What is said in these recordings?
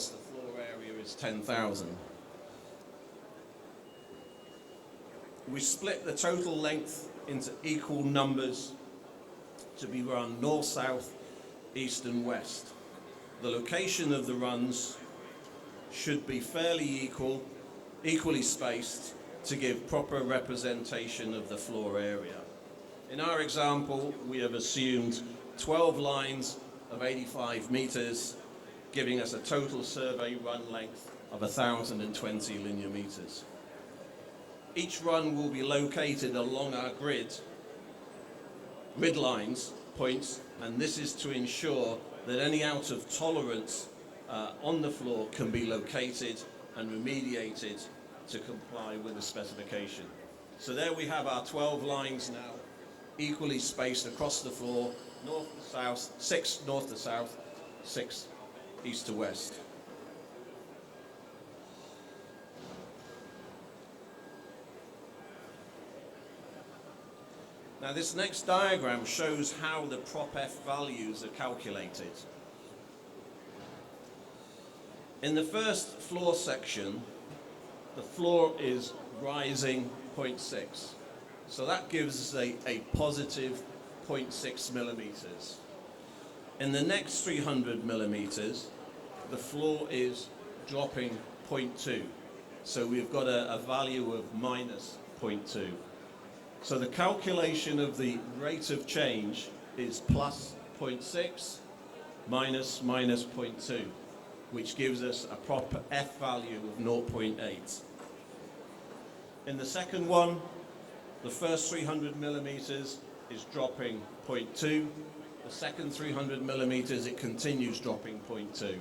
whilst the floor area is 10,000. We split the total length into equal numbers to be run north, south, east and west. The location of the runs should be fairly equally spaced to give proper representation of the floor area. In our example, we have assumed 12 lines of 85 meters, giving us a total survey run length of 1,020 linear meters. Each run will be located along our grid lines, points, and this is to ensure that any out of tolerance on the floor can be located and remediated to comply with the specification. So there we have our 12 lines now, equally spaced across the floor, north to south, 6 north to south, 6 east to west. Now this next diagram shows how the prop F values are calculated. In the first floor section, the floor is rising 0.6. So that gives us a positive 0.6 millimeters. In the next 300 millimeters, the floor is dropping 0.2. So we've got a value of minus 0.2. So the calculation of the rate of change is plus 0.6 minus 0.2, which gives us a proper F value of 0.8. In the second one, the first 300 millimeters is dropping 0.2. The second 300 millimeters, it continues dropping 0.2.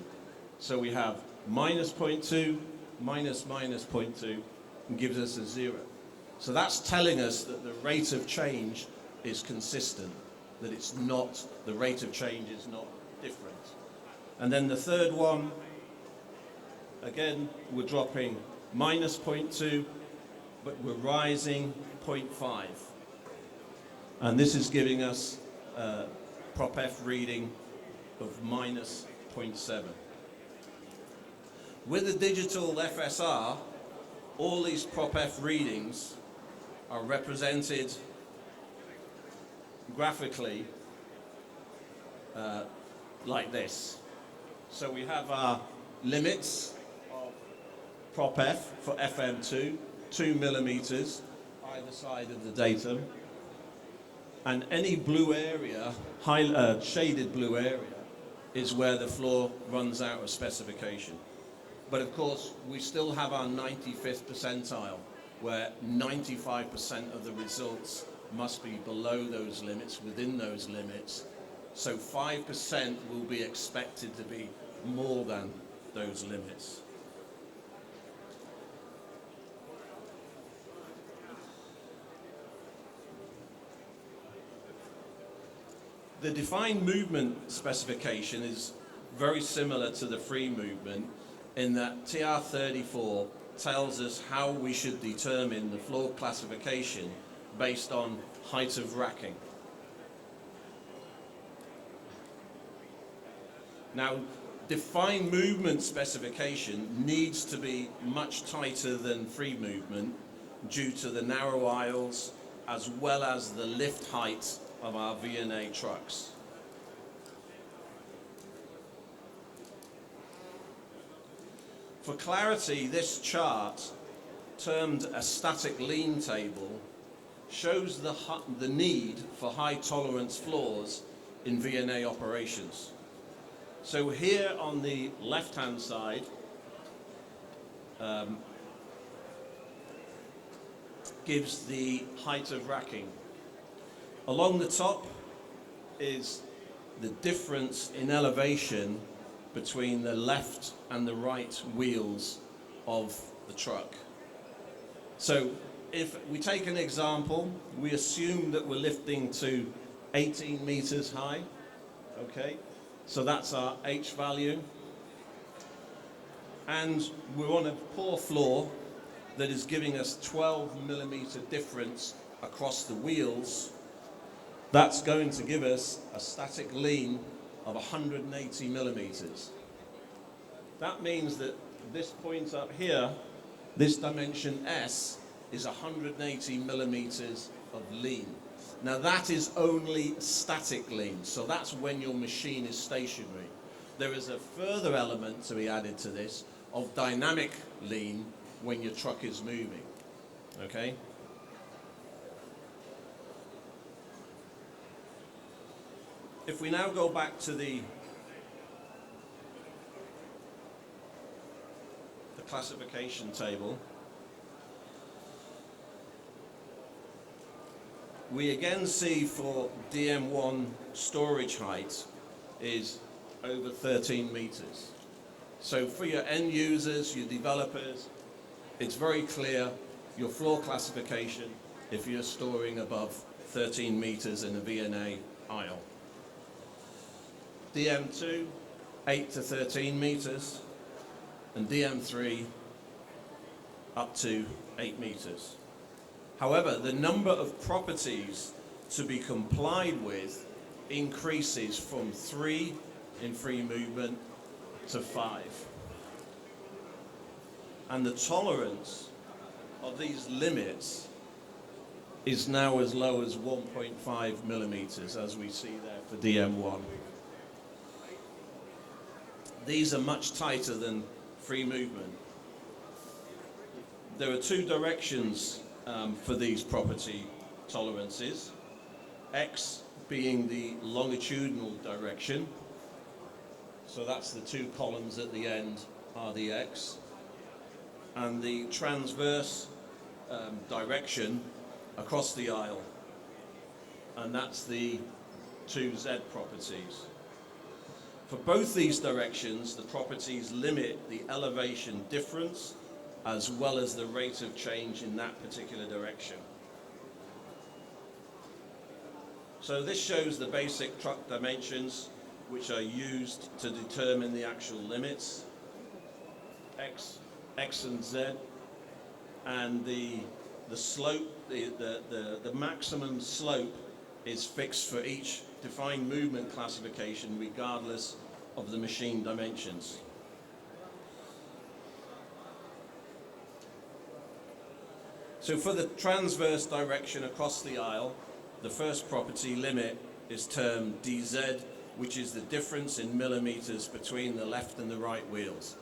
So we have minus 0.2, minus 0.2, and gives us a 0. So that's telling us that the rate of change is consistent, that it's not, the rate of change is not different. And then the third one, again, we're dropping minus 0.2, but we're rising 0.5. And this is giving us a prop F reading of minus 0.7. With the digital FSR, all these prop F readings are represented graphically like this. So we have our limits of prop F for FM2, 2 millimeters either side of the datum, and any blue area, shaded blue area, is where the floor runs out of specification. But of course, we still have our 95th percentile, where 95% of the results must be below those limits, within those limits. So 5% will be expected to be more than those limits. The defined movement specification is very similar to the free movement in that TR34 tells us how we should determine the floor classification based on height of racking. Now, defined movement specification needs to be much tighter than free movement due to the narrow aisles as well as the lift height of our V&A trucks. For clarity, this chart, termed a static lean table, shows the need for high tolerance floors in V&A operations. So here on the left-hand side, gives the height of racking. Along the top is the difference in elevation between the left and the right wheels of the truck. So if we take an example, we assume that we're lifting to 18 meters high, okay? So that's our H value. And we're on a poor floor that is giving us 12 millimeter difference across the wheels. That's going to give us a static lean of 180 millimeters. That means that this point up here, this dimension S, is 180 millimeters of lean. Now that is only static lean, so that's when your machine is stationary. There is a further element to be added to this of dynamic lean when your truck is moving, okay? If we now go back to the classification table, we again see for DM1 storage height is over 13 meters. So for your end users, your developers, it's very clear your floor classification if you're storing above 13 meters in a VNA aisle. DM2, 8 to 13 meters, and DM3 up to 8 meters. However, the number of properties to be complied with increases from 3 in free movement to 5. And the tolerance of these limits is now as low as 1.5 millimeters, as we see there for DM1. These are much tighter than free movement. There are two directions for these property tolerances. X being the longitudinal direction, so that's the two columns at the end are the X, and the transverse direction across the aisle, and that's the two Z properties. For both these directions, the properties limit the elevation difference as well as the rate of change in that particular direction. So this shows the basic truck dimensions which are used to determine the actual limits, X and Z, and the slope, the maximum slope is fixed for each defined movement classification regardless of the machine dimensions. So for the transverse direction across the aisle, the first property limit is termed DZ, which is the difference in millimeters between the left and the right wheels.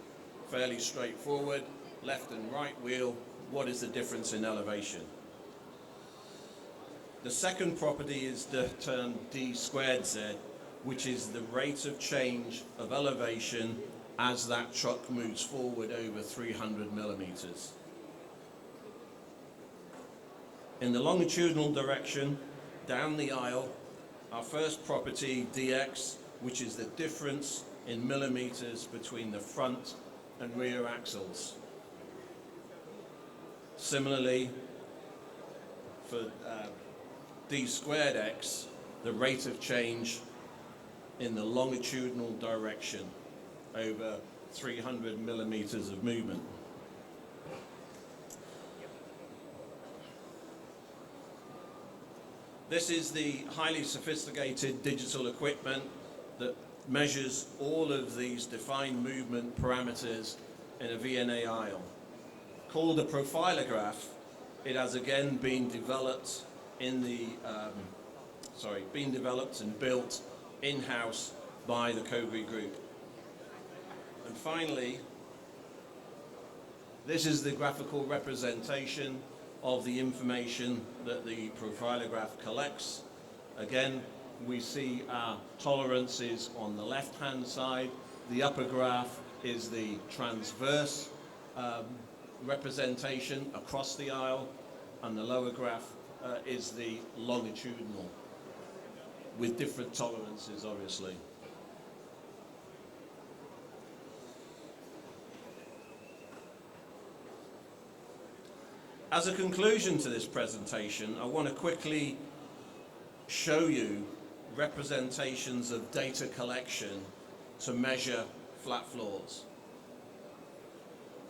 Fairly straightforward, left and right wheel, what is the difference in elevation? The second property is termed D squared Z, which is the rate of change of elevation as that truck moves forward over 300 millimeters. In the longitudinal direction, down the aisle, our first property, DX, which is the difference in millimeters between the front and rear axles. Similarly, for D squared X, the rate of change in the longitudinal direction over 300 millimeters of movement. This is the highly sophisticated digital equipment that measures all of these defined movement parameters in a VNA aisle. Called a profilograph, it has again been developed in the, been developed and built in-house by the CoGri group. And finally, this is the graphical representation of the information that the profilograph collects. Again, we see our tolerances on the left-hand side. The upper graph is the transverse representation across the aisle, and the lower graph is the longitudinal, with different tolerances, obviously. As a conclusion to this presentation, I want to quickly show you representations of data collection to measure flat floors.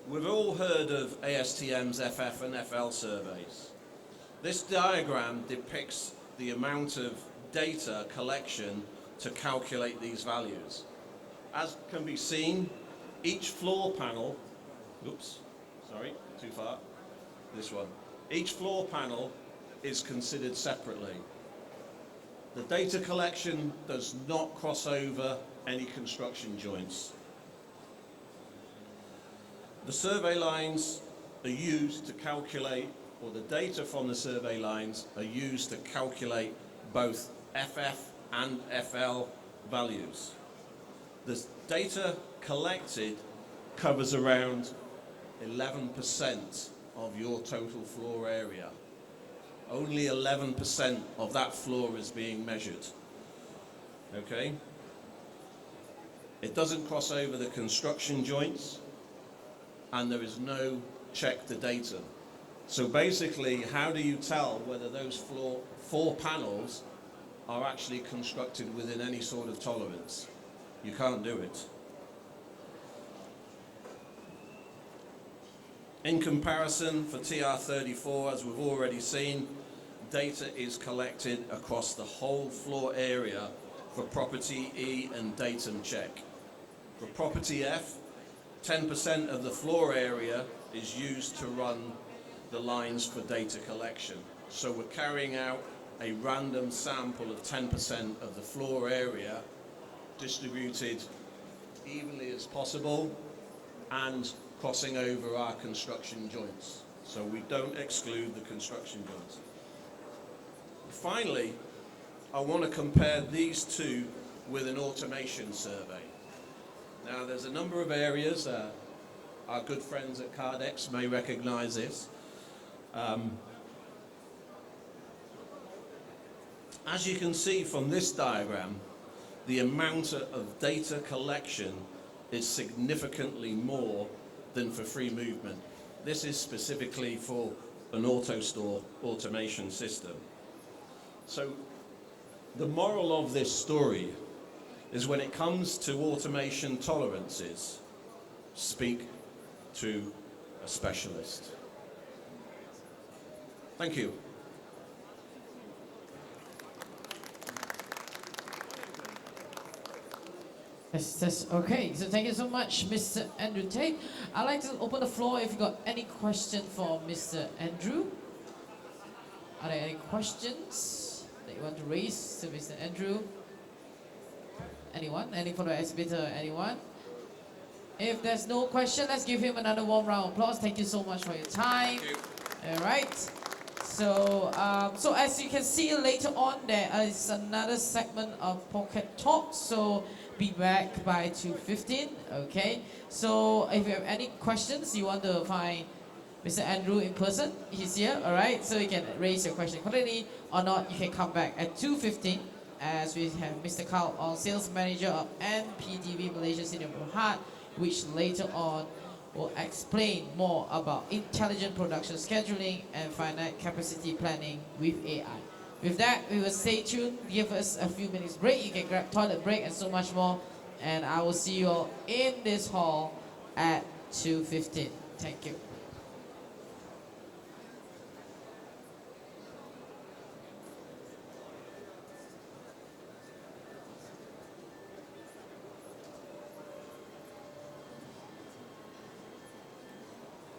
We've all heard of ASTM's FF and FL surveys. This diagram depicts the amount of data collection to calculate these values. As can be seen, each floor panel, oops, sorry, too far, this one. Each floor panel is considered separately. The data collection does not cross over any construction joints. The survey lines are used to calculate, or the data from the survey lines are used to calculate both FF and FL values. The data collected covers around 11% of your total floor area. Only 11% of that floor is being measured. Okay? It doesn't cross over the construction joints, and there is no check the data. So basically, how do you tell whether those four panels are actually constructed within any sort of tolerance? You can't do it. In comparison, for TR34, as we've already seen, data is collected across the whole floor area for property E and datum check. For property F, 10% of the floor area is used to run the lines for data collection. So we're carrying out a random sample of 10% of the floor area, distributed evenly as possible and crossing over our construction joints. So we don't exclude the construction joints. Finally, I want to compare these two with an automation survey. Now, there's a number of areas, our good friends at Cardex may recognize this. As you can see from this diagram, the amount of data collection is significantly more than for free movement. This is specifically for an AutoStore automation system. So the moral of this story is, when it comes to automation tolerances, speak to a specialist. Thank you. Yes, okay. So thank you so much, Mr. Andrew Tait. I'd like to open the floor if you got any question for Mr. Andrew. Are there any questions that you want to raise to Mr. Andrew? Anyone? Any for the exhibitor? Anyone? If there's no question, let's give him another warm round of applause. Thank you so much for your time. Thank you. All right. So, so as you can see later on, there is another segment of Pocket Talk. So be back by 2:15. Okay. So if you have any questions, you want to find Mr. Andrew in person, he's here. All right. So you can raise your question accordingly, or not, you can come back at 2:15. As we have Mr. Carl, our sales manager of NPDB Malaysia Senior Berhad, which later on will explain more about intelligent production scheduling and finite capacity planning with AI. With that, we will stay tuned, give us a few minutes break, you can grab toilet break and so much more, and I will see you all in this hall at 2:15. Thank you.